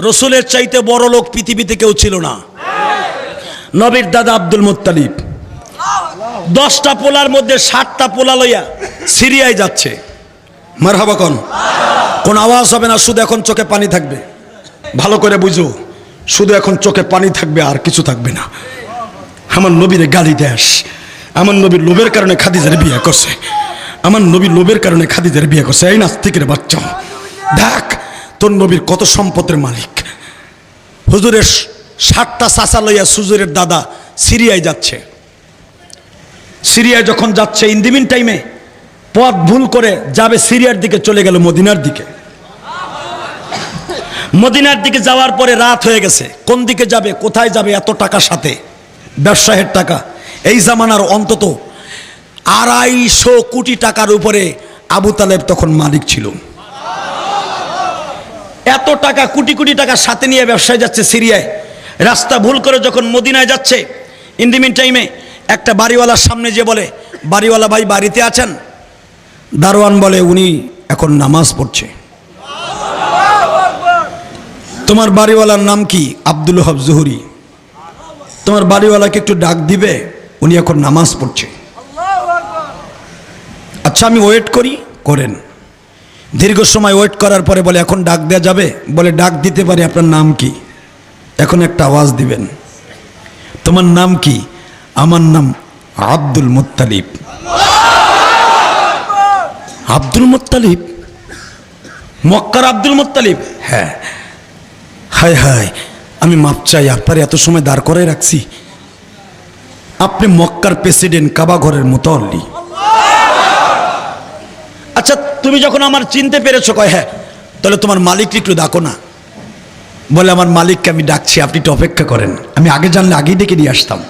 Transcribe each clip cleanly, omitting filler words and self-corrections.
রসুলের চাইতে বড় লোক পৃথিবীতে কেউ ছিল না। নবীর দাদা আব্দুল মুত্তালিব 10টা পোলার মধ্যে 7টা পোলা লইয়া সিরিয়ায় যাচ্ছে। মারহাবা কোন কোন আওয়াজ হবে না, শুধু এখন চোখে পানি থাকবে। ভালো করে বুঝো, শুধু এখন চোখে পানি থাকবে, আর কিছু থাকবে না। আমার নবীরে গালি দেশ, আমার নবীর লোভের কারণে খাদিজার বিয়ে করছে, আমার নবীর লোভের কারণে খাদিজার বিয়ে করছে। এই নাস্তিকের বাচ্চা, দেখ তোর নবীর কত সম্পদের মালিক। হুজুরের 7টা চাচা লইয়া হুজুরের দাদা সিরিয়ায় যাচ্ছে। সিরিয়ায় যখন যাচ্ছে, ইন দি মিন টাইমে পথ ভুল করে যাবে সিরিয়ার দিকে, চলে গেল মদিনার দিকে। মদিনার দিকে যাওয়ার পরে রাত হয়ে গেছে। কোন দিকে যাবে, কোথায় যাবে, এত টাকা সাথে, ব্যবসায়ের টাকা। এই জামানার অন্তত 250 কোটি টাকার উপরে আবু তালেব তখন মালিক ছিল। এত টাকা, কোটি কোটি টাকা সাথে নিয়ে ব্যবসায় যাচ্ছে সিরিয়ায়। রাস্তা ভুল করে যখন মদিনায় যাচ্ছে, ইন দি মিন টাইমে একটা বাড়িওয়ালার সামনে যে বলে, বাড়িওয়ালা ভাই বাড়িতে আছেন? দারোয়ান বলে উনি এখন নামাজ পড়ছে। তোমার বাড়িওয়ালার নাম কি? আব্দুল ওহাব জুহরি। তোমার বাড়িওয়ালাকে একটু ডাক দিবে, উনি এখন নামাজ পড়ছে। আচ্ছা আমি ওয়েট করি। করেন। দীর্ঘ সময় ওয়েট করার পরে বলে এখন ডাক দেওয়া যাবে? বলে ডাক দিতে পারি, আপনার নাম কি? এখন একটা আওয়াজ দিবেন। তোমার নাম কি? আমার নাম আব্দুল মুত্তালিব। Abdul Muttalib? মক্কার আব্দুল মুত্তালিব? হ্যাঁ। হায় হায়, আমি মাপ চাই, আপনার এত সময় দাঁড় করাই রাখছি। আপনি মক্কার প্রেসিডেন্ট, কাবা ঘরের মুতাওয়াল্লি। আচ্ছা তুমি যখন আমার চিনতে পেরেছো, কয় হ্যাঁ, তাহলে তোমার মালিককে একটু ডাকো না। বলে আমার মালিককে আমি ডাকছি, আপনি একটু অপেক্ষা করেন, আমি আগে জানলে আগেই ডেকে নিয়ে আসতাম।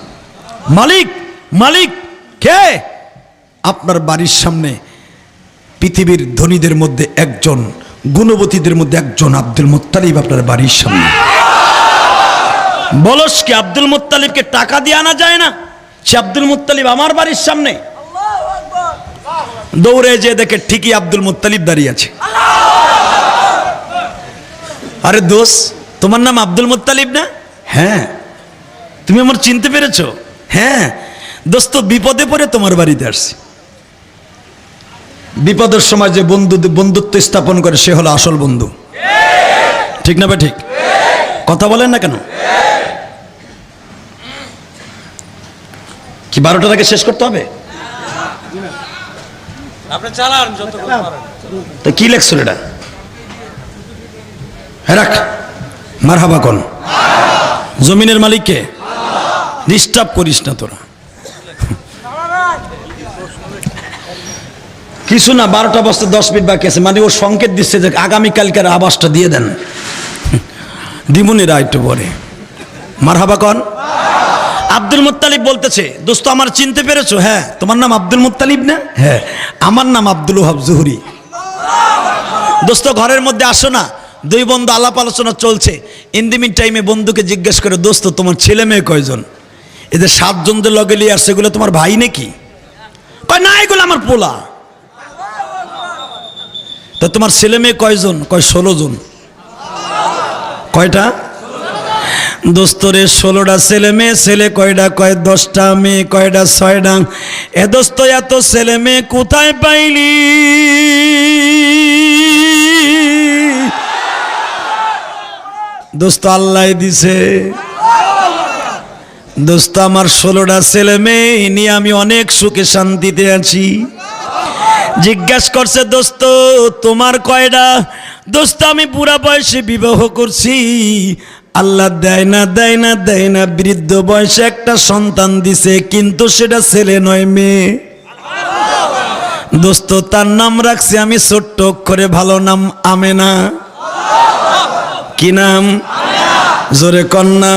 মালিক? মালিক কে? আপনার বাড়ির সামনে পৃথিবীর ধনীদের মধ্যে একজন, গুণবতীদের মধ্যে একজন আব্দুল মুত্তালিব আপনার বাড়ির সামনে। বলস কি আব্দুল মুত্তালিবকে টাকা দিয়ে আনা যায় না? সে আব্দুল মুত্তালিব আমার বাড়ির সামনে। দৌড়ে যে দেখে ঠিকই আব্দুল মুত্তালিব দাঁড়িয়ে আছে। আরে দোস্ত, তোমার নাম আব্দুল মুত্তালিব না? হ্যাঁ। তুমি আমার চিনতে পেরেছো? হ্যাঁ দোস্ত, বিপদে পড়ে তোমার বাড়িতে আসছি। বিপদের সময় যে বন্ধুত্ব স্থাপন করে সে হলো আসল বন্ধু। ঠিক না? ঠিক কথা বলেন না কেন? কি 12টার আগে শেষ করতে হবে? তো কি লেখছো এটা? রাখ। মারহাবা কোন? জমিনের মালিককে ডিস্টার্ব করিস না তোরা। কিছু না, 12টা বাজতে 10 মিনিট বাকি আছে, মানে ও সংকেত দিচ্ছে যে আগামীকালকের আবাসটা দিয়ে দেন। দিমুনিরা একটু পরে। মারহাবা কোন? আব্দুল মুত্তালিব বলতেছে, দোস্ত আমার চিনতে পেরেছো? হ্যাঁ। তোমার নাম আব্দুল মুত্তালিব না? হ্যাঁ। আমার নাম আব্দুল ওহাব জুহরি। দোস্ত ঘরের মধ্যে আসো না। দুই বন্ধু আলাপ আলোচনা চলছে। ইন দি মিন টাইমে বন্ধুকে জিজ্ঞেস করে, দোস্ত তোমার ছেলে মেয়ে কয়জন? এদের 7 জনদের লগে লিয়ে আসছে, এগুলো তোমার ভাই নাকি? কয় না, এগুলো আমার পোলা। তো তোমার ছেলে মেয়ে কয়জন? কয় 16 জন। কয়টা? দোস্তরে 16টা ছেলে মেয়ে। ছেলে কয়টা? কয় 10টা। মেয়ে কয়টা? 6টা। এ দোস্ত এত ছেলে মেয়ে কোথায় পাইলি? দোস্ত আল্লাহ দিছে। দোস্ত আমার 16টা ছেলে মেয়ে নিয়ে আমি অনেক সুখে শান্তিতে আছি। জিজ্ঞাসা করছে, দোস্ত তোমার কয়টা? দোস্ত আমি বুড়া বয়সে বিবাহ করছি, আল্লাহ দেয় না দেয় না দেয় না, বৃদ্ধ বয়সে একটা সন্তান দিছে, কিন্তু সেটা ছেলে নয়, মেয়ে। দোস্ত তার নাম রাখছি আমি ছোট্ট অক্ষরে ভালো নাম আমেনা। কি নাম? জোরে কন্যা।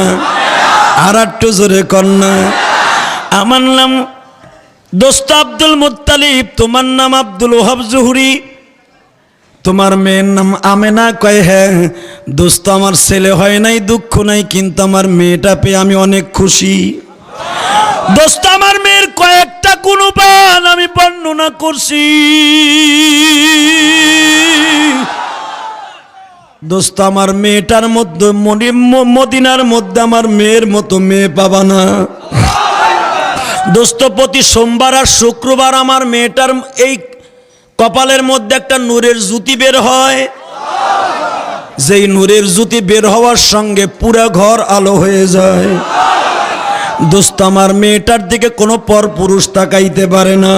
আর একটু জোরে কন্যা। আমার নাম দোস্ত আব্দুল মুত্তালিব, তোমার নাম আব্দুল ওহাব জুহরি, তোমার মেয়ের নাম আমেনা। কয় হ্যাঁ। দোস্ত আমার ছেলে হয় নাই, দুঃখ নাই, কিন্তু আমার মেয়েটা পেয়ে আমি অনেক খুশি। দোস্ত আমার মেয়ের কয়েকটা গুণবান আমি বর্ণনা করছি। দোস্ত আমার মেয়েটার মধ্যে মদিনার মধ্যে আমার মেয়ের মতো মেয়ে পাবা না। দোস্ত প্রতি সোমবার আর শুক্রবার আমার মেয়েটার এই কপালের মধ্যে একটা নূরের জ্যোতি বের হয়, যেই নূরের জ্যোতি বের হওয়ার সঙ্গে পুরা ঘর আলো হয়ে যায়। দোস্ত আমার মেয়েটার দিকে কোনো পরপুরুষ তাকাইতে পারে না।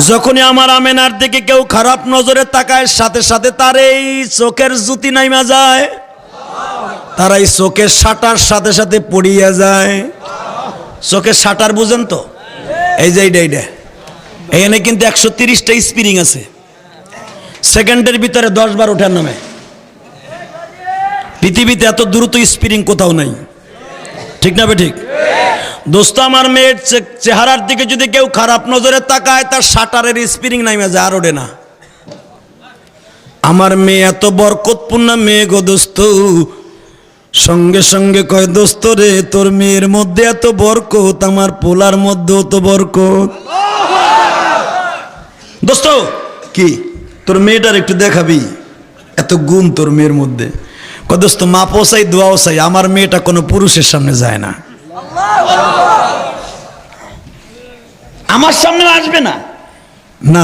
যখনই আমার আমেনার দিকে কেউ খারাপ নজরে তাকায়, সাথে সাথে তার এই চোখের জ্যোতি নাইমা যায়, তার এই চোখের শাটার সাথে সাথে পড়িয়া যায়। চোখের শাটার বুঝেন তো? এই যে এইটা এখানে কিন্তু 130টা স্প্রিং আছে, সেকেন্ডের ভিতরে 10 বার ওঠার নামে। পৃথিবীতে এত দ্রুত স্প্রিং কোথাও নাই, ঠিক না বে ঠিক? দোস্ত আমার মেয়ের চেহারার দিকে যদি কেউ খারাপ নজরে তাকায়, তার শাটারের স্প্রিং নাইমা যায়, আর ওঠে না। আমার মেয়ে এত বরকতপূর্ণ মেয়ে গো দোস্ত, সঙ্গে সঙ্গে কয় দোস্ত রে তোর মেয়ের মধ্যে এত বরকত, আমার পোলার মধ্যেও তো বরকত। দোস্ত কি তোর মেয়েটার একটু দেখাবি, এত গুণ তোর মেয়ের মধ্যে। কয় দোস্ত মাপও চাই দোয়াও চাই, আমার মেয়েটা কোনো পুরুষের সামনে যায় না, আমার সামনে আসবে না। না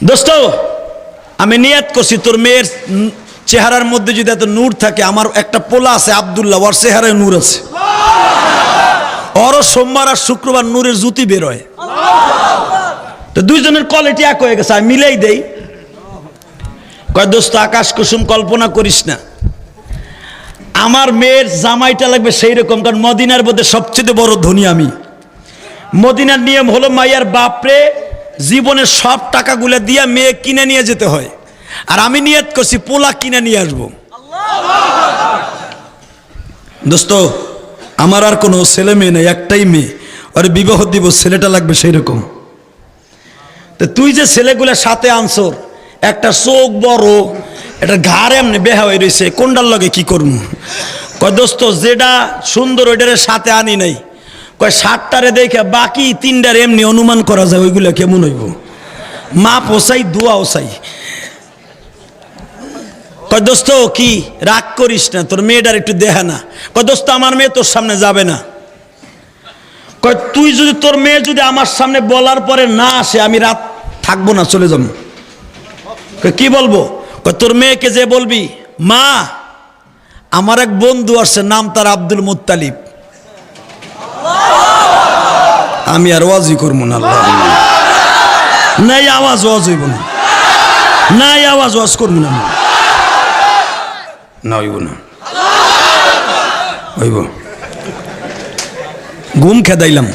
দোস্ত আমি নিয়ত করছি তোর মেয়ের চেহারার মধ্যে যদি এত নূর থাকে, আমার একটা পোলা আছে আব্দুল্লাহ, ওর চেহারায় নূর আছে, ওরও সোমবার আর শুক্রবার নূরের জ্যোতি বেরোয়। তো দুইজনের কোয়ালিটি এক হয়ে গেছে, আমি মিলেই দেই। কয় দোস্ত আকাশ কুসুম কল্পনা করিস না, আমার মেয়ের জামাইটা লাগবে সেই রকম, কারণ মদিনার মধ্যে সবচেয়ে বড় ধনী আমি। মদিনার নিয়ম হলো মাইয়ার বাপরে জীবনের সব টাকাগুলো দিয়ে মেয়ে কিনে নিয়ে যেতে হয়, আর আমি নিয়ত করছি পোলা কিনে নিয়ে আসবো। দোস্ত আমার আর কোনো ছেলে মেয়ে নেই, একটাই মেয়ে, আর বিবাহ দিব, ছেলেটা লাগবে সেই রকম। তো তুই যে ছেলেগুলো সাথে আনছর, একটা চোখ বড়, একটা ঘাড় এমনি বেহা হয়ে রয়েছে, কোনটার লগে কি করবো? কয় দোস্ত যেটা সুন্দর ওইটারে সাথে আনি নাই। কয় 60টারে দেখে বাকি 3টার এমনি অনুমান করা যায় ওইগুলা কেমন হইব, মা পোসাই দোয়াও চাই। কয় দোস্ত কি রাগ করিস না, তোর মেয়েটার একটু দেখা না। কয় দোস্ত আমার মেয়ে তোর সামনে যাবে না। কয় তুই যদি তোর মেয়ে যদি আমার সামনে বলার পরে না আসে, আমি রাত থাকবো না, চলে যাবো। কি বলবো? কয় তোর মেয়েকে যে বলবি মা আমার এক বন্ধু আসছে, নাম তার আব্দুল মুত্তালিব, আমি আর ওয়াজি করবো না, নাই আওয়াজ ওয়াজ হইব না, নাই আওয়াজ ওয়াজ করবো না, না হইব না, হইব ঘুম খেদাইলাম।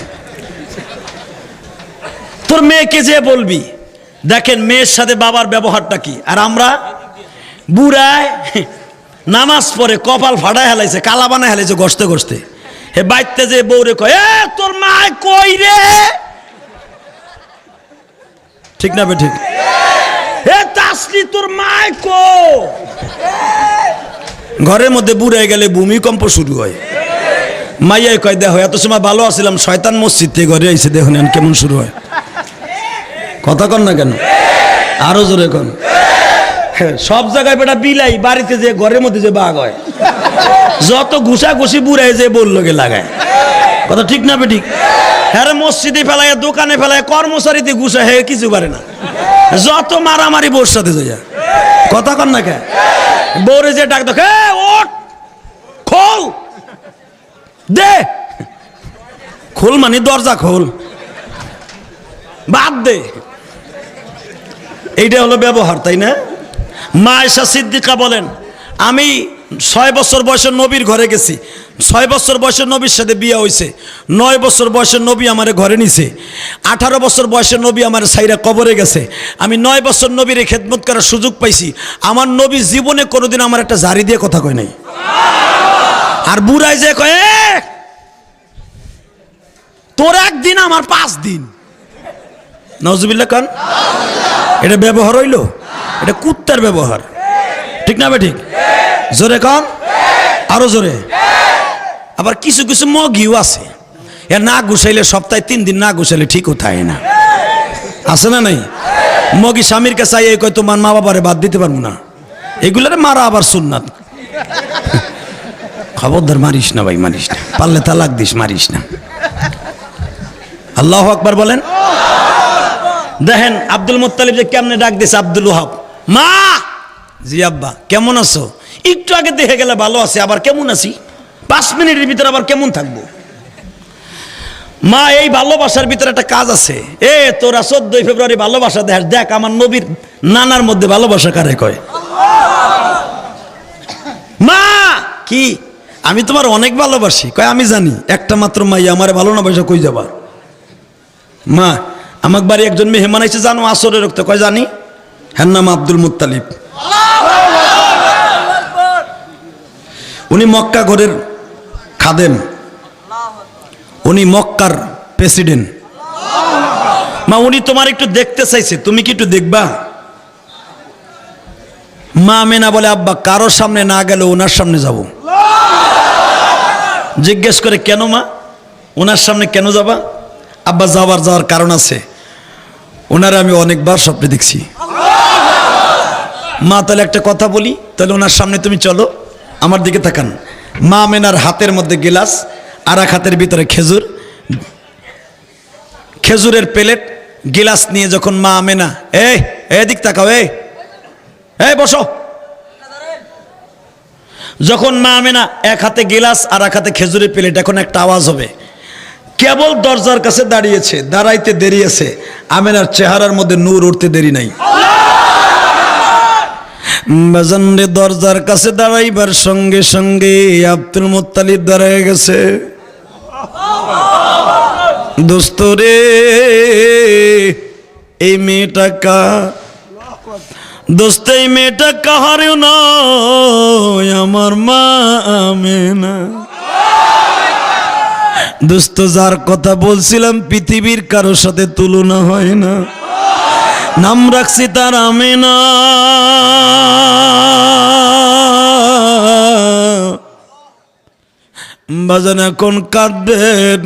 তোর মেয়েকে যে বলবি, দেখেন মেয়ের সাথে বাবার ব্যবহারটা কি। আর আমরা বুড়ায় নামাজ পড়ে কপাল ফাটায় হেলাইছে, কালা বানায় হেলাইছে গসতে গসতে, হে বাইতে যে বউরে কয় এ তোর মা কই রে, ঠিক না বে ঠিক? হে তাসলি তোর মা কো। ঘরের মধ্যে বুড়ায় গেলে ভূমিকম্প শুরু হয়। মাইয়াই কয় দেখো এত সময় ভালো আছিলাম, শয়তান মসজিদ থেকে ঘরে আইসে, দেখুন কেমন শুরু হয়। কথা কন না কেন, আরো জোরে কন। সব জায়গায় বেটা বিলাই, বাড়িতে যে ঘরের মধ্যে যে বাঘ হয়, যত ঘুষা ঘুষি বুড়াই যে বললোকে লাগায়। কথা ঠিক না বে ঠিক? হ্যাঁ মসজিদে ফেলায়, দোকানে ফেলায়, কর্মচারীতে ঘুষা, হে কিছু পারে না, যত মারামারি বউর সাথে যাইয়া। কথা কন না কে, বউরে যে ডাক দেখে ওঠ খোল দে, খোল মানে দরজা খোল, বাদ দে, এইটা হলো ব্যবহার, তাই না? মা আয়েশা সিদ্দিকা বলেন আমি 6 বছর বয়সের নবীর ঘরে গেছি, 6 বছর বয়সের নবীর সাথে বিয়ে হয়েছে, 9 বছর বয়সের নবী আমার ঘরে নিছে, 18 বছর বয়সের নবী আমার সাইরা কবরে গেছে, আমি 9 বছর নবীর খেদমত করার সুযোগ পাইছি। আমার নবী জীবনে কোনোদিন আমার একটা জারি দিয়ে কথা কয় নাই। আর বুড়াই যে কয় তোর একদিন আমার 5 দিন, নাউজুবিল্লাহ কান, এটা ব্যবহার হইল, এটা কুত্তার ব্যবহার, ঠিক না বে ঠিক? জোরে কান, আরো জোরে। আবার কিছু কিছু মগিও আছে, এ না গুছাইলে সপ্তাহে 3 দিন না গুছাইলে ঠিক থাকে না, আছে না নাই? মগি স্বামীর কাছে এই কয় তোমার মা বাবারে বাদ দিতে পারবো না, এগুলারে মারা আবার সুন্নাত। খবরদার মারিস না ভাই, মারিস না, পারলে তালাক দিস, মারিস না। আল্লাহু আকবার বলেন। দেখেন আব্দুল মুত্তালিব যে কেমনে ডাক দিয়েছে, আব্দুল ওহাব, মা। জি আব্বা, কেমন আছো? একটু আগে দেখে গেলে ভালো আছে, আবার কেমন আছি? 5 মিনিটের ভিতরে আবার কেমন থাকবো? মা, এই ভালোবাসার ভিতরে একটা কাজ আছে। তোরা 14 ফেব্রুয়ারি ভালোবাসা দেখ, দেখ আমার নবীর নানার মধ্যে ভালোবাসা কারে কয়। মা, কি আমি তোমার অনেক ভালোবাসি? কয় আমি জানি, একটা মাত্র মাই আমারে ভালো না বাসা কই যাবা? মা, আমার বাড়ি একজন মেহমান আইছে, জানো আসরের রক্ত? কয় জানি। হ্যাঁ, নাম আব্দুল মুত্তালিব। উনি মক্কা ঘরের খাদেম, উনি মক্কার প্রেসিডেন্ট। মা, উনি তোমার একটু দেখতে চাইছে, তুমি কি একটু দেখবা? মা মেনা বলে, আব্বা কারোর সামনে না গেলে ওনার সামনে যাব। জিজ্ঞেস করে, কেন মা, ওনার সামনে কেন যাবা? আব্বা যাওয়ার কারণ আছে, ওনারে আমি অনেকবার স্বপ্নে দেখছি। মা, তাহলে একটা কথা বলি, তাহলে ওনার সামনে তুমি চলো। আমার দিকে তাকান। মা মেনার হাতের মধ্যে গিলাস, আর এক হাতের ভিতরে খেজুর, খেজুরের প্লেট, গিলাস নিয়ে যখন মা মেনা, এদিক তাকাও, বসো। যখন মা মেনা এক হাতে গিলাস আর এক হাতে খেজুরের প্লেট, এখন একটা আওয়াজ হবে। কেবল দরজার কাছে দাঁড়িয়েছে, দাঁড়াইতে দেরি আছে, আমেনার চেহারার মধ্যে নূর উঠতে দেরি নাই। বাজানরে, দরজার কাছে দাঁড়াইবার সঙ্গে সঙ্গে আব্দুল মুত্তালিব দাঁড়ায় গেছে। দোস্ত রে, এই মেয়েটা কার? দোস্ত, এই মেয়েটা কাহারেও নয়, আমার মা আমেনা। দোস্ত, যার কথা বলছিলাম পৃথিবীর কারোর সাথে তুলনা হয় না, নাম রাখছি তার আমেনা। বাজান এখন কাঁদবেন,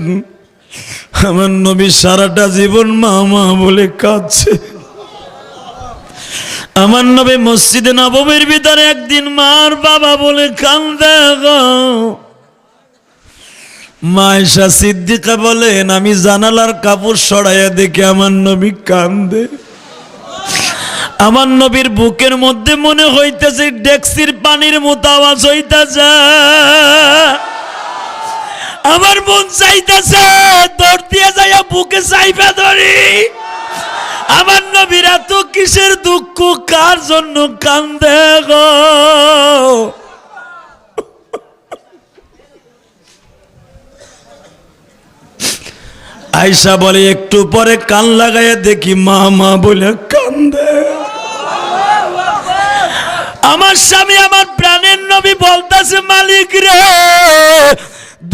আমার নবী সারাটা জীবন মা মা বলে কাঁদছে। আমার নবী মসজিদে নববীর ভিতরে একদিন মার বাবা বলে কান্দে গো। মা আয়েশা সিদ্দিকা বলেন, আমি জানালার কাপড় সরাইয়া দেখে আমার নবী কান্দে। আমার নবীর বুকের মধ্যে মনে হইতেছে ডেক্সির পানির মতো আওয়াজ হইতেছে। আমার মন চাইতেছে দৌড় দিয়ে যাইয়া বুকে চাইপা ধরি। আমার নবীর এত কিসের দুঃখ, কার জন্য কান্দে গো? আয়েশা বলে, একটু পরে কান লাগাইয়া দেখি মা মা বলে কান্দে। আমার স্বামী, আমার প্রাণের নবী বলতেছে, মালিক রে,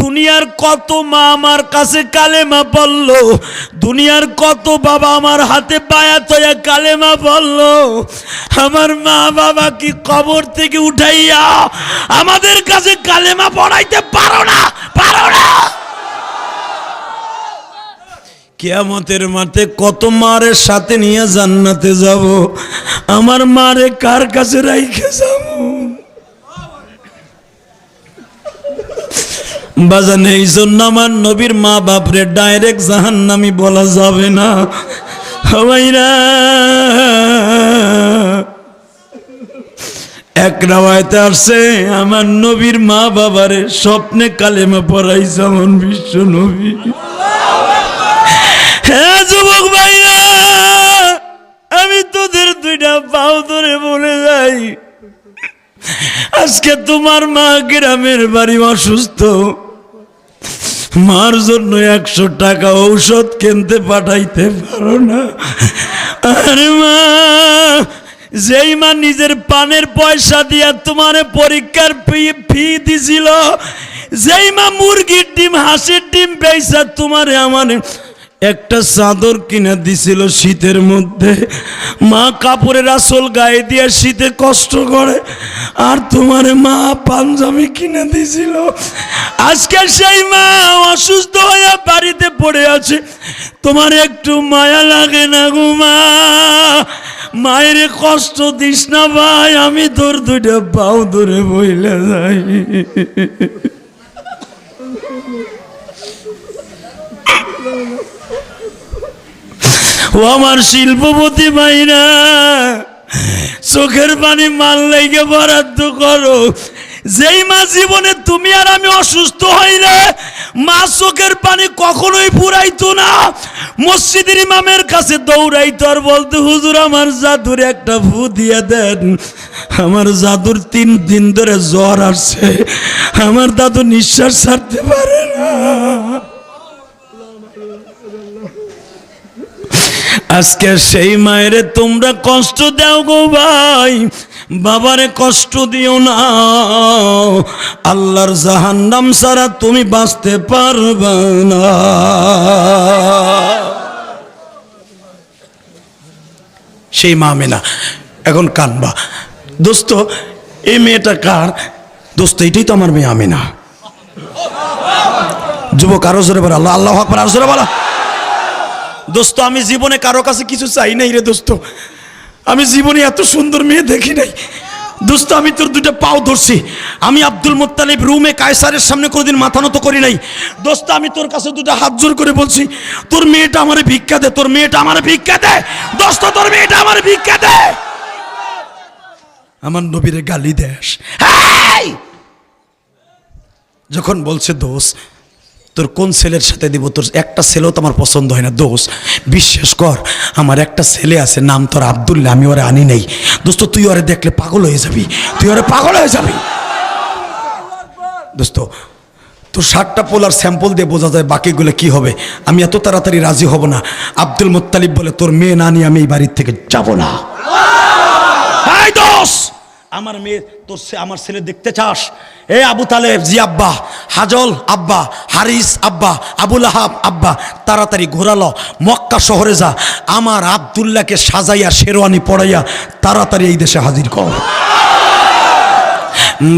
দুনিয়ার কত মা আমার কাছে কালেমা পড়লো, দুনিয়ার কত বাবা আমার হাতে বায়াত হইয়া কালেমা পড়লো, আমার মা বাবা কি কবর থেকে উঠাইয়া আমাদের কাছে কালেমা পড়াইতে পারো না? পারো না? কিয়ামতের মাঠে কত মারের সাথে নিয়ে জান্নাতে যাব, আমার মারে কার কাছে রাইখে যাব? বাজান, এই জন্য আমার নবীর মা বাপরে ডাইরেক্ট জাহান্নামী বলা যাবে না। হবাইরা, এক রাওয়ায়াতে আসছে, আমার নবীর মা বাবারে স্বপ্নে কালেমা পড়াইছে আমার বিশ্ব নবী। হ্যাঁ যুবক ভাইরা, আমি তোদের দুইটা পাও ধরে বলে যাই, আজকে তোমার মা গ্রামের বাড়ি অসুস্থ, মার জন্য 100 টাকা ঔষধ কিনতে পাঠাইতে পারো না। আরে মা, যেই মা নিজের পানের পয়সা দিয়া তোমার পরীক্ষার ফি দিছিল, যেই মা মুরগির ডিম হাঁসের ডিম বেচা তোমারে আমার একটা চাদর কিনে দিছিল শীতের মধ্যে, মা কাপড়ের আসল গায়ে দিয়ে শীতে কষ্ট করে, আর তোমার মা পাঞ্জাবি কিনে দিছিল। আজকে সেই মা অসুস্থ হয়ে বাড়িতে পড়ে আছে, তোমার একটু মায়া লাগে না গো মা? মায়ের কষ্ট দিস না ভাই, আমি তোর দুইটা পাও ধরে বইলে যাই। ও আমার শিল্পপতি ভাইরা, চোখের পানি মাল লেগে বরাদ্দ করো। যেই মা জীবনে তুমি আর আমি অসুস্থ হইলে মা চোখের পানি কখনোই ফুরাইতো না, মসজিদের ইমামের কাছে দৌড়াইতো আর বলতো, হুজুর আমার জাদুর একটা ফু দিয়ে দেন, আমার জাদুর 3 দিন ধরে জ্বর আসছে, আমার দাদু নিঃশ্বাস ছাড়তে পারে না। আজকে সেই মায়েরে তোমরা কষ্ট দাও গো ভাই, বাবারে কষ্ট দিও না। আল্লাহর জাহান্নাম ছাড়া তুমি বাঁচতে পারবে না। সেই মা আমেনা এখন কানবা। দোস্ত এই মেয়েটা কার? দোস্ত এটাই তো আমার মেয়ে আমেনা। যুবক আরো জোরে বলো আল্লাহ, আল্লাহু আকবার, আরো জোরে বলো। দোস্ত আমি জীবনে কারো কাছে কিছু চাই নাই রে দোস্ত, আমি জীবনে এত সুন্দর মেয়ে দেখি নাই দোস্ত। আমি তোর 2টা পাও ধরছি, আমি আব্দুল মুত্তালিব রুমে কায়সারের সামনে কোনোদিন মাথা নত করি নাই দোস্ত। আমি তোর কাছে 2টা হাত জোর করে বলছি, তোর মেয়েটা আমারে ভিক্ষা দে, তোর মেয়েটা আমারে ভিক্ষা দে দোস্ত, তোর মেয়েটা আমারে ভিক্ষা দে। আমার নবীরে গালি দেশ যখন বলছে, দোষ তোর কোন ছেলের সাথে দিব, তোর একটা ছেলেও তো আমার পছন্দ হয় না দোষ। বিশ্বাস কর আমার একটা ছেলে আছে, নাম তোর আব্দুল্লাহ, আমি ওরে আনি নাই দোস্ত। তুই ওরে দেখলে পাগল হয়ে যাবি, তুই ওরে পাগল হয়ে যাবি দোস্ত। তোর 7টা পোলার স্যাম্পল দিয়ে বোঝা যায় বাকিগুলো কি হবে। আমি এত তাড়াতাড়ি রাজি হব না। আব্দুল মুত্তালিব বলে, তোর মেয়ে না নিয়ে আমি এই বাড়ির থেকে যাব না। দোষ আমার মেয়ে তোর আমার ছেলে দেখতে চাস? এ আবু তালেব জি আব্বা, হাজল আব্বা, হারিস আব্বা, আবুল আহাব আব্বা, তাড়াতাড়ি ঘোরালো মক্কা শহরে যা, আমার আব্দুল্লাহকে সাজাইয়া শেরওয়ানি পড়াইয়া তাড়াতাড়ি এই দেশে হাজির কর।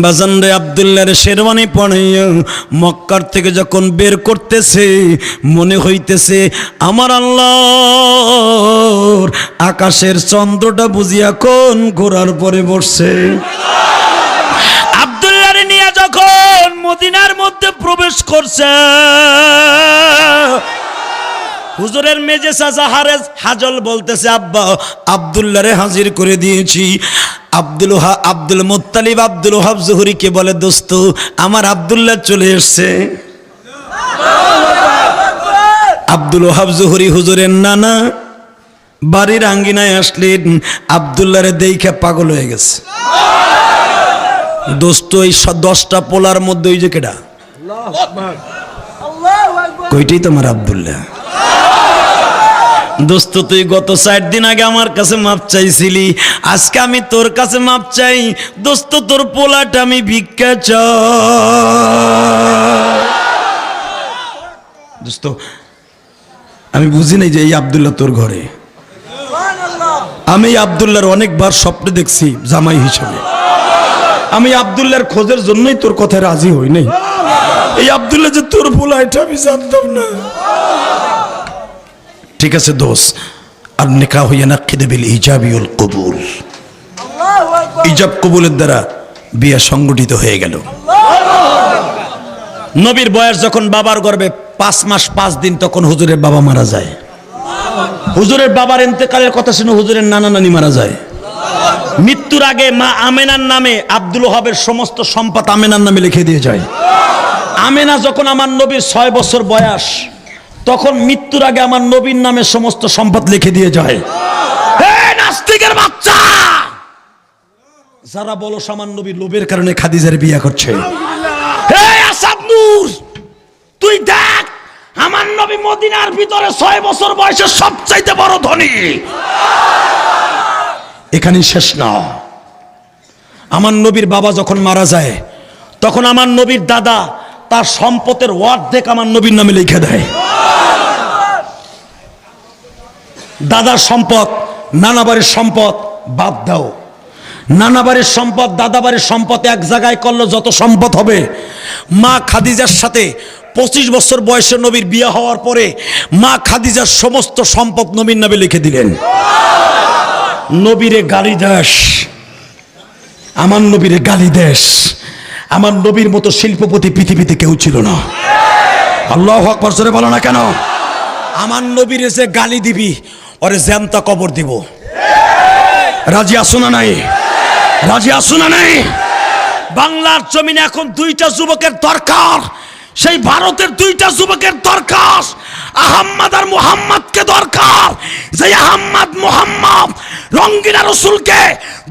বাজান রে আব্দুল্লাহর শেরওয়ানি পড়াইয়া মক্কার থেকে যখন বের করতেছে, মনে হইতেছে আমার আল্লাহর আকাশের চন্দ্রটা বুঝিয়া কোন ঘোরার পরে বসছে। আব্দুল্লাহরে নিয়ে যখন মদিনার মধ্যে প্রবেশ করছে, হুজুরের মেজে চাচা হাজল বলতেছে, আব্বা আব্দুল্লাহরে হাজির করে দিয়েছি। আব্দুল মুত্তালিব আব্দুল ওহাব জুহরিকে বলে, দোস্ত আমার আব্দুল্লাহ চলে এসছে। আব্দুল ওহাব জুহরি হুজুরের নানা বাড়ির আঙ্গিনায় আসলেন, আব্দুল্লাহরে দেখে পাগল হয়ে গেছে দোস্ত। এই 10টা পোলার মধ্যে ওই যে কেডা, কইটাই তোমার আব্দুল্লাহ। দোস্ত তুই গত 4 দিন আগে আমার কাছে মাপ চাইছিলি, আজকে আমি তোর কাছে মাপ চাই দোস্ত। তোর পোলাটা আমি ভিক্ষা চাই দোস্ত। আমি বুঝি নাই যে এই আব্দুল্লাহ তোর ঘরে। আমি আব্দুল্লাহর অনেকবার স্বপ্নে দেখছি জামাই হিসেবে। আমি আব্দুল্লাহর খোঁজের জন্যই তোর কথায় রাজি হই নাই। এই আব্দুল্লাহ যে তোর পোলা এটা আমি জানতাম না। ঠিক আছে দোষ, আর নিকাহ হইয়া নাকিদে বিল ইজাবিউল কবুল, ইজাব কবুলের দ্বারা বিয়ে সংগঠিত হয়ে গেল। নবীর বয়স যখন বাবার গর্ভে 5 মাস 5 দিন, তখন হুজুরের বাবা মারা যায়। হুজুরের বাবার ইন্তেকালের কথা শুনে হুজুরের নানা নানি মারা যায়। মৃত্যুর আগে মা আমেনার নামে আব্দুল ওহাবের সমস্ত সম্পদ আমেনার নামে লিখে দিয়ে যায়। আমেনা যখন আমার নবীর 6 বছর বয়স, তখন মৃত্যুর আগে আমার নবীর নামে সমস্ত সম্পদ লিখে দিয়ে যায়। হে নাস্তিকের বাচ্চা, যারা বলো আমার নবী লোভের কারণে খাদিজার বিয়ে করছে, হে আসাদ নূর, তুই দেখ আমার নবী মদিনার ভিতরে 6 বছর বয়সে সবচাইতে বড় ধনী। এখানেই শেষ না। আমার নবীর বাবা যখন মারা যায়, তখন আমার নবীর দাদা তার সম্পদের অর্ধেক আমার নবীর নামে লিখে দেয়। দাদার সম্পদ নানা বাড়ির সম্পদ বাদ দাও। নানা বাড়ির সম্পদ দাদা বাড়ির সম্পদ এক জায়গায় করলো যত সম্পদ হবে। মা খাদিজার সাথে 25 বছর বয়সে নবীর বিয়ে হওয়ার পরে মা খাদিজার সমস্ত সম্পদ নবীর নামে লিখে দিলেন। নবীরে গালি দেশ, আমার নবীরে গালি দেশ। আমার নবীর মতো শিল্পপতি পৃথিবীতে কেউ ছিল না। আল্লাহু আকবার জোরে বলো না কেন? আমার নবীরে যে গালি দিবি ওরে জ্যান্ত কবর দিব। রাজি আসো না নাই? রাজি আসো না নাই? বাংলার জমিনে এখন দুইটা যুবকের দরকার, সেই ভারতের দুইটা যুবকের দরকার। আহম্মদ আর মুহাম্মদকে দরকার। যে আহম্মদ মুহাম্মদ রঙ্গিলা রসুলকে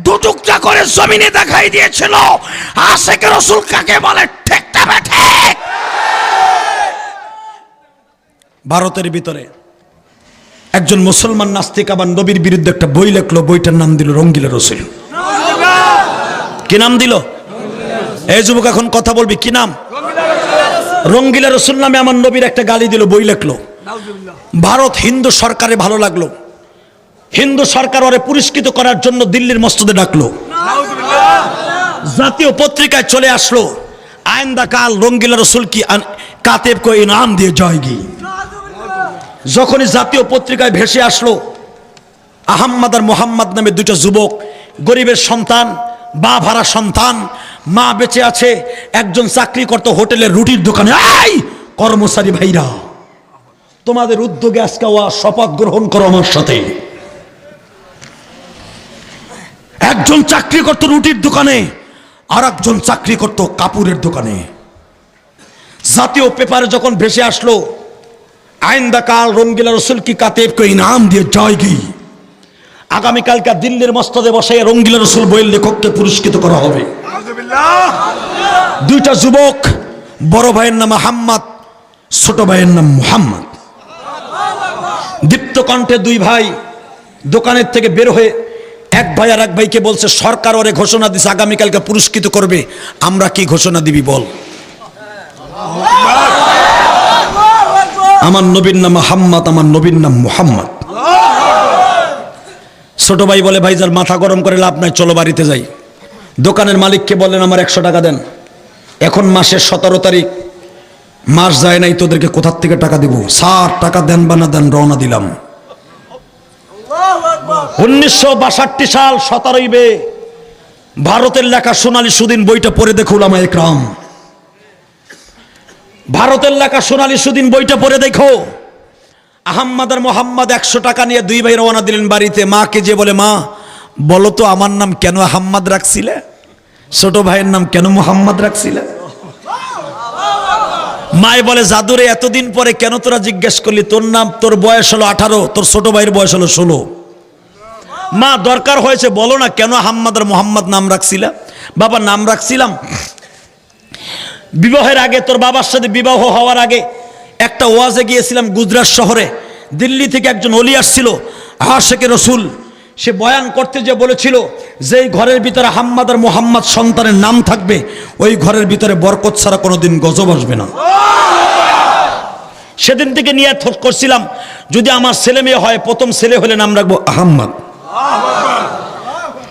দুটুকরা করে জমিনে দেখাই দিয়েছিল। আশেকে রসুল কাকে বলে? ঠিক না ঠিক? ভারতের ভিতরে একজন মুসলমান নাস্তিক আবার নবীর বিরুদ্ধে একটা বই লেখলো, বইটার নাম দিল রঙ্গিলা রসুল। কি নাম দিল? এই যুবক এখন কথা বলবি, কি নাম? রঙ্গিলা রসুল নামে আমার নবীর একটা গালি দিল, বই লেখলো। ভারত হিন্দু সরকারে ভালো লাগলো, হিন্দু সরকার ওরে পুরস্কৃত করার জন্য দিল্লির মসজিদে ডাকলো। জাতীয় পত্রিকায় চলে আসলো, আইন্দা কাল রঙ্গিলা রসুল কি কাতেব কো ইনাম দিয়ে জয়গি। যখনই জাতীয় পত্রিকায় ভেসে আসলো, আহম্মদ আর মোহাম্মদ নামে দুটো যুবক, গরিবের সন্তান, বা ভাড়া সন্তান, মা বেঁচে আছে, একজন চাকরি করতো হোটেলের রুটির দোকানে। এই কর্মচারী ভাইরা, তোমাদের উদ্যোগে আজকে শপথ গ্রহণ করো আমার সাথে। একজন চাকরি করতো রুটির দোকানে, আর একজন চাকরি করতো কাপড়ের দোকানে। জাতীয় পেপারে যখন ভেসে আসলো, আইন্দা কাল রঙ্গিলা রসুল কি কাতেব কো ইনাম দিয়ে জয়গি। আগামীকালকে দিল্লির মসজিদে বসে রঙ্গিলা রসুল বইয়ের লেখককে পুরস্কৃত করা হবে। দুইটা যুবক, বড় ভাইয়ের নাম আহম্মদ, ছোট ভাইয়ের নাম মুহাম্মদ। দীপ্ত কণ্ঠে দুই ভাই দোকানের থেকে বের হয়ে এক ভাই আর এক ভাইকে বলছে, সরকার ওরে ঘোষণা দিছে আগামীকালকে পুরস্কৃত করবে, আমরা কি ঘোষণা দিবি বল। আমার নবীর নাম আহম্মদ, আমার নবীর নাম মুহাম্মদ। ছোট ভাই বলে, ভাই যার মাথা গরম করে লাভ নাই, চলো বাড়িতে যাই। দোকানের মালিককে বললেন, আমার 100 টাকা দেন। এখন মাসের 17 তারিখ, মাস যায় নাই, তোদেরকে কোথার থেকে টাকা দিব? স্যার টাকা দেন বা না দেন, রওনা দিলাম। 1962 সাল 17ই মে ভারতের লেখা সোনালী সুদিন বইটা পড়ে দেখো উলামায়ে কেরাম। ভারতের লেখা সোনালী সুদিন বইটা পড়ে দেখো। আহম্মদ আর মোহাম্মদ 100 টাকা নিয়ে দুই ভাই রওনা দিলেন বাড়িতে। মাকে যে বলে, মা বলো তো আমার নাম কেন আহম্মদ রাখছিলে? ছোট ভাইয়ের নাম কেন মোহাম্মদ রাখছিলে? মায়ে বলে, জাদুরে এতদিন পরে কেন তোরা জিজ্ঞেস করলি? তোর নাম, তোর বয়স হলো 18, তোর ছোট ভাইয়ের বয়স হলো 16। মা দরকার হয়েছে বলো না কেন আহম্মদ আর মোহাম্মদ নাম রাখছিলা? বাবা নাম রাখছিলাম বিবাহের আগে, তোর বাবার সাথে বিবাহ হওয়ার আগে একটা ওয়াজে গিয়েছিলাম গুজরাট শহরে। দিল্লি থেকে একজন ওলি আসছিল, আশেকে রসুল। সে বয়ান করতে যে বলেছিল, যেই ঘরের ভিতরে আহম্মদ আর মোহাম্মদ সন্তানের নাম থাকবে, ওই ঘরের ভিতরে বরকত ছাড়া কোনোদিন গজব আসবে না। সেদিন থেকে নিয়ত করছিলাম, যদি আমার ছেলে মেয়ে হয়, প্রথম ছেলে হলে নাম রাখবো আহম্মদ।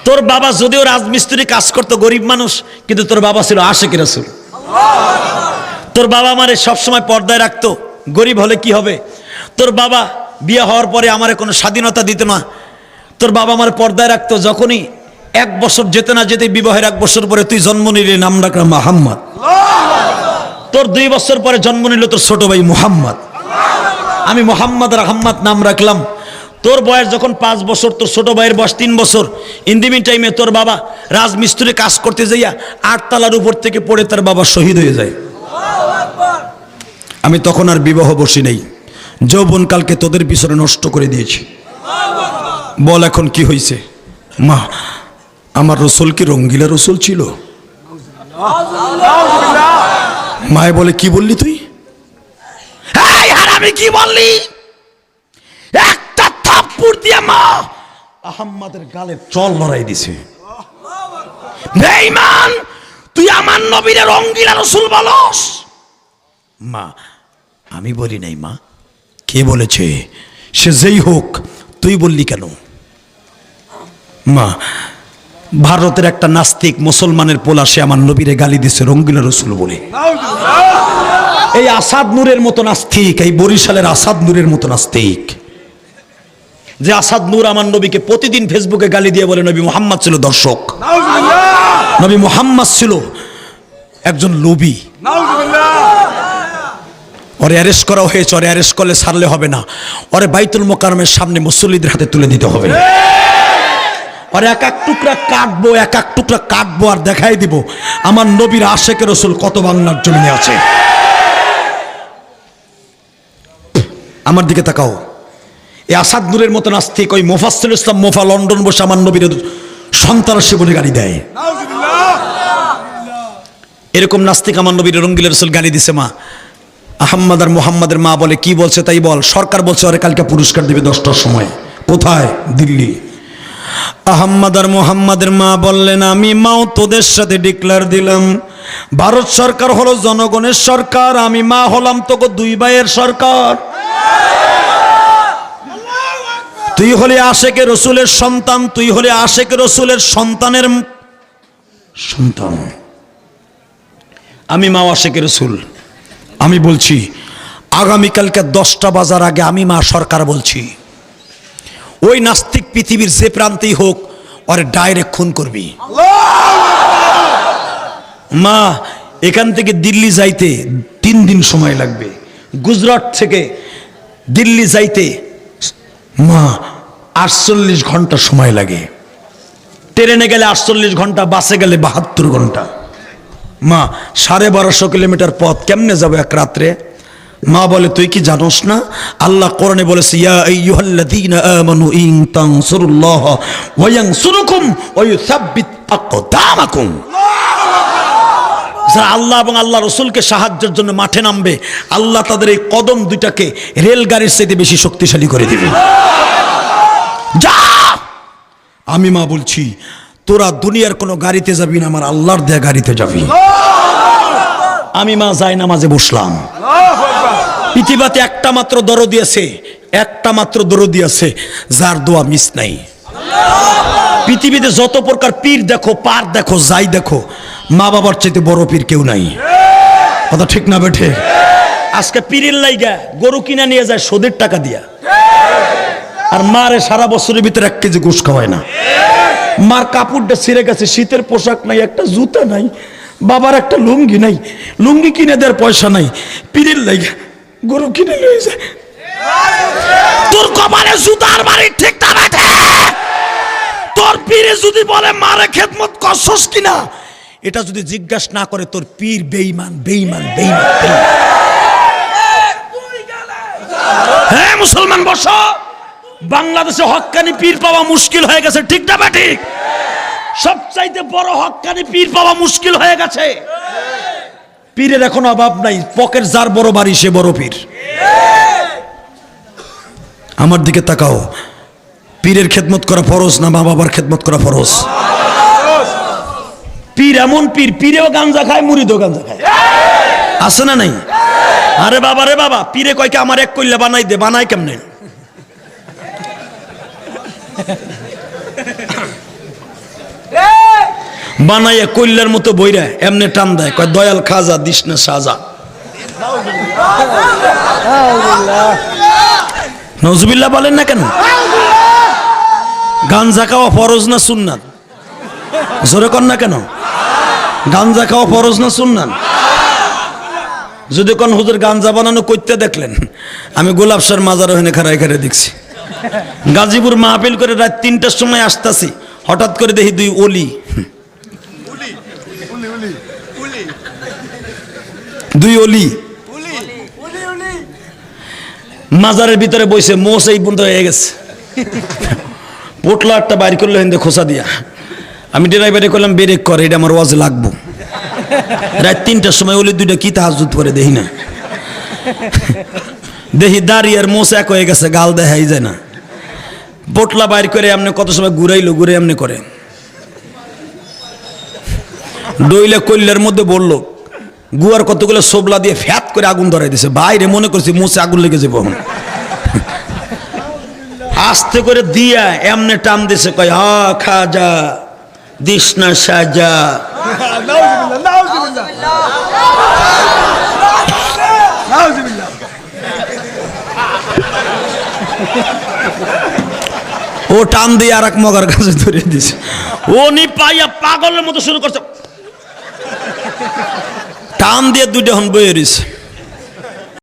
তোর বাবা যদিও রাজমিস্ত্রি কাজ করতো, গরিব মানুষ, কিন্তু তোর বাবা ছিল আশেকে রসুল। তোর বাবা আমারে সবসময় পর্দায় রাখতো। গরিব হলে কি হবে? তোর বাবা বিয়ে হওয়ার পরে আমারে কোনো স্বাধীনতা দিত না। তোর বাবা আমার পর্দায় রাখতো। যখনই 1 বছর যেতে না যেতে, বিবাহের 1 বছর পরে তুই জন্ম নিলে, নাম রাখলাম মুহাম্মদ। তোর 2 বছর পরে জন্ম নিল তোর ছোট ভাই মুহাম্মদ। আমি মুহাম্মদ আর আহম্মদ নাম রাখলাম। তোর বয়স যখন 5 বছর, তোর ছোট ভাইয়ের বয়স 3 বছর। ইন দি মিন টাইমে তোর বাবা রাজমিস্ত্রি কাজ করতে যাইয়া 8 তলার উপর থেকে পড়ে তার বাবা শহীদ হয়ে যায়। আমি তখন আর বিবাহ বসি নেই, যৌবনকালকে তোদের পিছনে নষ্ট করে দিয়েছি। বল এখন কি হয়েছে? মা আমার রসুল কি রঙ্গিলা রসুল ছিল? মায়ে বলে, কি বললি তুই? আমি কি বললি? একটা থাপ্পড় দিয়ে মা আহম্মদের গালে চল লড়াই দিছে। বেঈমান, তুই আমার নবীরে রঙ্গিলা রসুল বলস? মা আমি বলি নাই মা। কে বলেছে? সে যেই হোক, তুই বললি কেন? মা, ভারতের একটা নাস্তিক মুসলমানের পোলা, সে আমার নবীরে গালি দিছে রঙ্গিলা রসুল বলে। এই আসাদ নূরের মতো নাস্তিক, এই বরিশালের আসাদ নূরের মতো নাস্তিক, যে আসাদ নূর আমার নবীকে প্রতিদিন ফেসবুকে গালি দিয়ে বলে নবী মুহাম্মদ ছিল দর্শক, নবী মুহাম্মদ ছিল একজন লোভী। ওরে অ্যারেস্ট করা হয়েছে, ওরে অ্যারেস্ট করলে ছাড়লে হবে না, ওরে বাইতুল মোকাররমের সামনে মুসল্লিদের হাতে তুলে দিতে হবে। আর এক এক টুকরা কাটবো, এক এক টুকরা কাটবো, আর দেখাই দিব আমার নবীর আশেকের রসুল কত বাংলার জমিনে আছে। আমার দিকে তাকাও, এই আসাদ নূরের মতো নাস্তিক ওই মোফাজ্জল ইসলাম মোফা লন্ডন বসে আমার নবীর সন্ত্রাসী বলে গালি দেয়। এরকম নাস্তিক আমার নবীর রঙ্গিলা রসুল গালি দিছে। মা আহম্মদ আর মোহাম্মদের মা বলে কি বলছে তাই বল, সরকার বলছে ওরে কালকে পুরস্কার দিবে 10টার সময়। কোথায়? দিল্লি। আহম্মদ আর মোহাম্মদের মা বললেন আমি মাও তোদের সাথে ডিক্লেয়ার দিলাম, ভারত সরকার হলো জনগণের সরকার, আমি মা হলাম তোকে দুই ভাইয়ের সরকার। তুই হলে আশেকে রসুলের সন্তান, তুই হলে আশেকে রসুলের সন্তানের সন্তান, আমি মা আশেকে রসুল। আমি বলছি আগামীকালকে 10টা বাজার আগে আমি মা সরকার বলছি, ওই নাস্তিক পৃথিবীর যে প্রান্তেই হোক ওরে ডাইরেক্ট খুন করবি। মা এখান থেকে দিল্লি যাইতে 3 দিন সময় লাগবে, গুজরাট থেকে দিল্লি যাইতে মা 48 ঘন্টা সময় লাগে, ট্রেনে গেলে 48 ঘন্টা, বাসে গেলে 72 ঘন্টা। মা 1250 কিলোমিটার পথ কেমনে যাবো এক রাত্রে? মা বলে তুই কি জানোস না আল্লাহ কোরআনে বলেছে ইয়া আইয়ুহাল্লাযীনা আমানু ইন তানসুরুল্লাহ ওয়া ইয়ানসুরুকুম ওয়া ইউসাব্বিত আকদামাকুম। যারা আল্লাহ এবং আল্লাহ রসুলকে সাহায্যের জন্য মাঠে নামবে, আল্লাহ তাদের এই কদম দুইটাকে রেলগাড়ির চাইতে বেশি শক্তিশালী করে দিবে। যা, আমি মা বলছি তোরা দুনিয়ার কোনো গাড়িতে যাবি না, আমার আল্লাহর দেয়া গাড়িতে যাবি। আমি মা যাই নামাজে বসলাম, পৃথিবীতে একটা মাত্র দরদি আছে, একটা মাত্র দরদি আছে যার দোয়া মিস নাই। পৃথিবীতে যত প্রকার পীর দেখো, পার দেখো, যাই দেখো, মা বাবার চাইতে বড় পীর কেউ নাই। কথা ঠিক না বেঠে? আজকে পীরের লাইগা গরু কিনা নিয়ে যায় সুদের টাকা দিয়া, আর মারে সারা বছরের ভিতরে 1 কেজি গোশ খাওয়ায় না। মার কাপড়টা ছিঁড়ে গেছে, শীতের পোশাক নাই, একটা জুতা নাই, বাবার একটা লুঙ্গি নাই, লুঙ্গি কিনে দেওয়ার পয়সা নাই, পীরের লাইগা গরু কিনে নিয়ে যায়। তোর কপালে জুতার বাড়ি ঠিক না বেঠে? তোর পীরে যদি বলে মারে খেদমত করছস কিনা, এটা যদি জিজ্ঞাসা না করে তোর পীর বেঈমান, বেঈমান, বেঈমান। হ্যাঁ মুসলমান বসো, বাংলাদেশে হক্কানি পীর পাওয়া মুশকিল হয়ে গেছে, ঠিক না ঠিক? সবচাইতে বড় হক্কানি পীর পাওয়া মুশকিল হয়ে গেছে। পীরের এখন অভাব নাই, পকেট যার বড় বাড়ি সে বড় পীর। আমার দিকে তাকাও, পীরের খেদমত করা ফরজ না মা বাবার খেদমত করা ফরজ? পীর এমন পীর, পীরেও গাঞ্জা খায়, মুরিদও গাঞ্জা খায়, আছে না নাই? আরে বাবা রে বাবা, পীরে কয় কি আমার 1 কইলা বানাই দে, বানাই কেমনে? বানাইয়া কইলার মতো বইরা এমনে টান দেয়, কয় দয়াল খাজা দিস না সাজা। নজুবিল্লাহ বলেন না কেন? গাঞ্জা খাওয়া ফরজ না সুন্নাত? জোরে কর না কেন? গাঞ্জা খাওয়া ফরজ না সুন্নাত? যদি কোন হুজুর গাঞ্জা বানানো করতে দেখলেন, আমি গোলাপ শাহর মাজার ওখানে খাড়াই খাড়াই দেখছি। গাজীপুর মাহফিল করে রাত 3টার সময় আসতেছি, হঠাৎ করে দেখি 2 ওলি, 2 ওলি মাজারের ভিতরে বসে, মোষ এই বন্ধ হয়ে গেছে, পোটলা একটা বাইর করলো হিন্দে খোসা দিয়া। আমি ড্রাইভারে করলাম ব্রেক করে, এটা আমার ওয়াজে লাগবো। রাত 3টার সময় ওলি 2টা কি তাহাজ্জুদ করে দেখি না, দেখি দাঁড়িয়ে আর মোষ এক হয়ে গেছে, গাল দেখাই যায় না। পোটলা বাইর করে এমনি কত সময় ঘুরাইলো, ঘুরে এমনি করে ডইলে কইলার মধ্যে বললো, গুয়ার কতগুলো সোবলা দিয়ে ফ্যাত করে আগুন ধরাই দিছে। বাইরে মনে করছি মোষে আগুন লেগে যাবো। আস্তে করে দিয়া এমনে টান দিছে, কয় হ খাজা দিস না সাজা। ও টান দিয়ে আর এক মগার কাছে ধরিয়ে দিছে। ও নি পাইয়া পাগলের মতো শুরু করছে, টান দিয়ে দুইটা হন বয়ে রয়েছে।